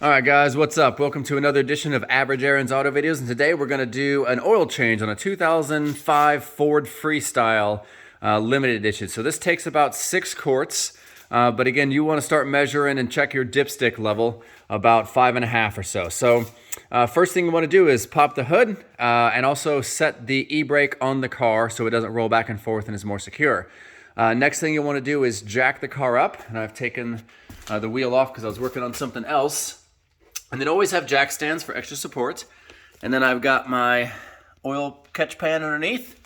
Alright guys, what's up? Welcome to another edition of Average Aaron's Auto Videos, and today we're going to do an oil change on a 2005 Ford Freestyle limited edition. So this takes about 6 quarts, but again, you want to start measuring and check your dipstick level about 5.5 or so. So first thing you want to do is pop the hood and also set the e-brake on the car so it doesn't roll back and forth and is more secure. Next thing you want to do is jack the car up, and I've taken the wheel off because I was working on something else. And then always have jack stands for extra support. And then I've got my oil catch pan underneath.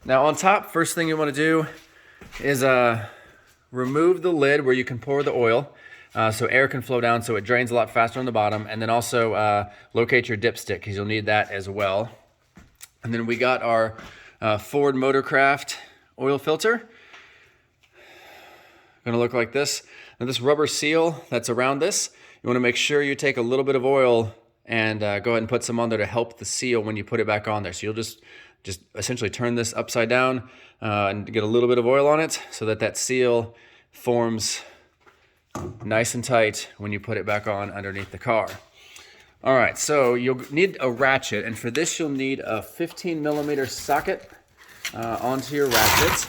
Now on top, first thing you want to do is remove the lid where you can pour the oil so air can flow down so it drains a lot faster on the bottom. And then also locate your dipstick because you'll need that as well. And then we got our Ford Motorcraft Oil Filter. Gonna look like this. Now this rubber seal that's around this, you want to make sure you take a little bit of oil and go ahead and put some on there to help the seal when you put it back on there. So you'll just essentially turn this upside down and get a little bit of oil on it so that that seal forms nice and tight when you put it back on underneath the car. All right, so you'll need a ratchet, and for this you'll need a 15mm socket onto your ratchet.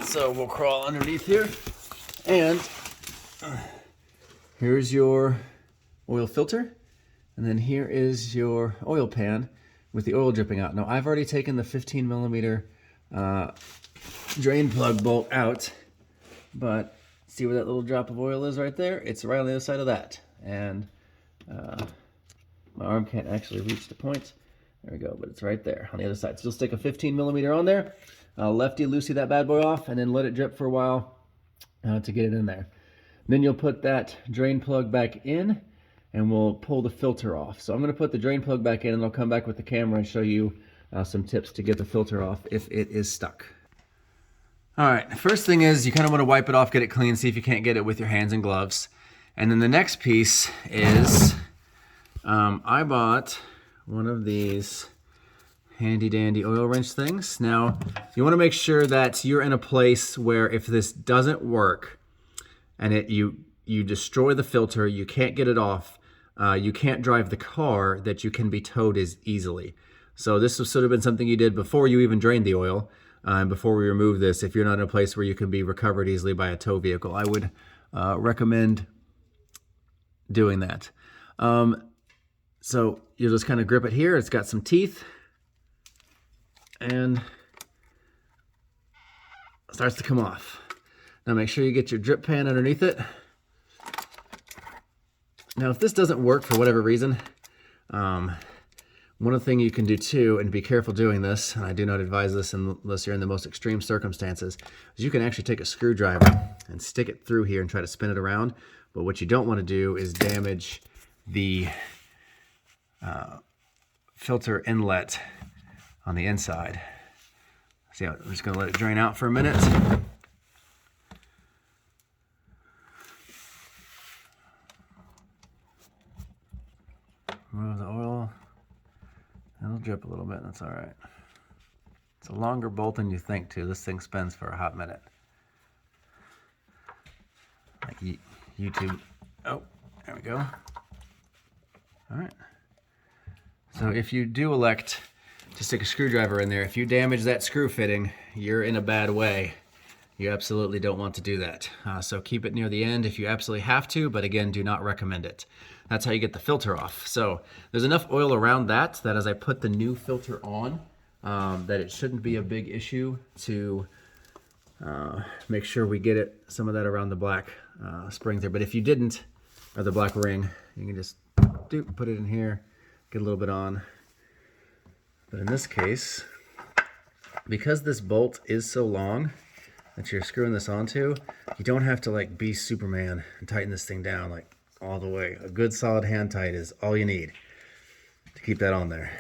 So we'll crawl underneath here, and here's your oil filter, and then here is your oil pan with the oil dripping out. Now I've already taken the 15mm drain plug bolt out, but see where that little drop of oil is right there? It's right on the other side of that, and my arm can't actually reach the point. There we go, but it's right there on the other side. So you'll stick a 15mm on there, lefty-loosey that bad boy off, and then let it drip for a while to get it in there. Then you'll put that drain plug back in, and we'll pull the filter off. So I'm going to put the drain plug back in, and I'll come back with the camera and show you some tips to get the filter off if it is stuck. All right, first thing is you kind of want to wipe it off, get it clean, see if you can't get it with your hands and gloves. And then the next piece is I bought one of these handy dandy oil wrench things. Now, you want to make sure that you're in a place where if this doesn't work, and you destroy the filter, you can't get it off, you can't drive the car, that you can be towed as easily. So this would sort of been something you did before you even drained the oil, and before we remove this. If you're not in a place where you can be recovered easily by a tow vehicle, I would recommend doing that. So you'll just kind of grip it here. It's got some teeth, and it starts to come off. Now make sure you get your drip pan underneath it. Now if this doesn't work for whatever reason, one other thing you can do too, and be careful doing this, and I do not advise this unless you're in the most extreme circumstances, is you can actually take a screwdriver and stick it through here and try to spin it around. But what you don't want to do is damage the filter inlet on the inside. See, I'm just going to let it drain out for a minute. Remove the oil. It'll drip a little bit, that's all right. It's a longer bolt than you think too. This thing spins for a hot minute. Like YouTube. Oh, there we go. All right. So if you do elect to stick a screwdriver in there, if you damage that screw fitting, you're in a bad way. You absolutely don't want to do that. So keep it near the end if you absolutely have to, but again, do not recommend it. That's how you get the filter off. So there's enough oil around that as I put the new filter on, that it shouldn't be a big issue to make sure we get some of that around the black springs there. But if you didn't, or the black ring, you can just put it in here, get a little bit on. But in this case, because this bolt is so long that you're screwing this onto, you don't have to like be Superman and tighten this thing down like all the way. A good solid hand tight is all you need to keep that on there.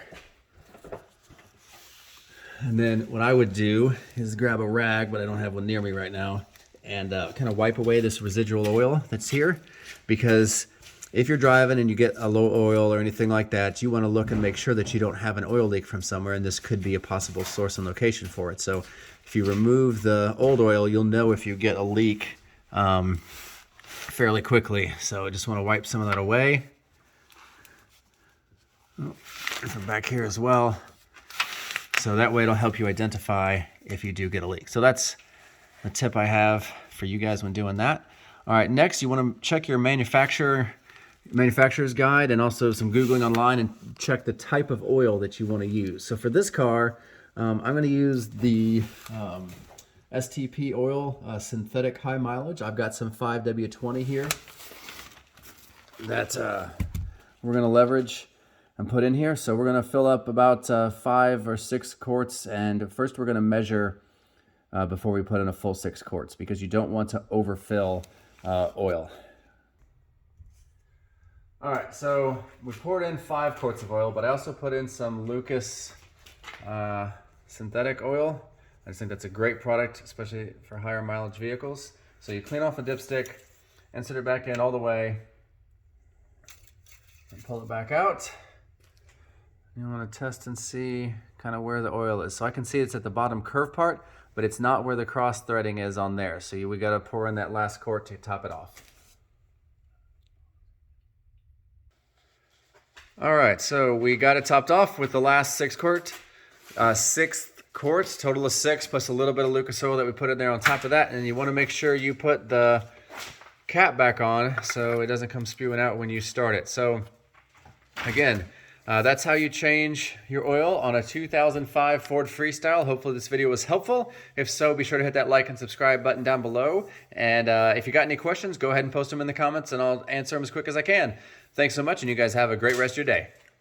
And then what I would do is grab a rag, but I don't have one near me right now, and kind of wipe away this residual oil that's here, because if you're driving and you get a low oil or anything like that, you want to look and make sure that you don't have an oil leak from somewhere, and this could be a possible source and location for it. So if you remove the old oil, you'll know if you get a leak fairly quickly. So I just want to wipe some of that away. Oh, from back here as well. So that way it'll help you identify if you do get a leak. So that's a tip I have for you guys when doing that. All right, next you want to check your manufacturer's guide and also some Googling online and check the type of oil that you want to use. So for this car, I'm going to use the STP oil, synthetic high mileage. I've got some 5W20 here that we're going to leverage and put in here. So we're going to fill up about 5 or 6 quarts, and first we're going to measure before we put in a full 6 quarts, because you don't want to overfill oil. All right, so we poured in 5 quarts of oil, but I also put in some Lucas synthetic oil. I just think that's a great product, especially for higher mileage vehicles. So you clean off the dipstick, insert it back in all the way, and pull it back out. You want to test and see kind of where the oil is. So I can see it's at the bottom curve part, but it's not where the cross threading is on there. So we got to pour in that last quart to top it off. All right, so we got it topped off with the last 6 quarts, total of 6, plus a little bit of Lucas oil that we put in there on top of that. And you want to make sure you put the cap back on so it doesn't come spewing out when you start it. So again, that's how you change your oil on a 2005 Ford Freestyle. Hopefully this video was helpful. If so, be sure to hit that like and subscribe button down below. And if you got any questions, go ahead and post them in the comments and I'll answer them as quick as I can. Thanks so much, and you guys have a great rest of your day.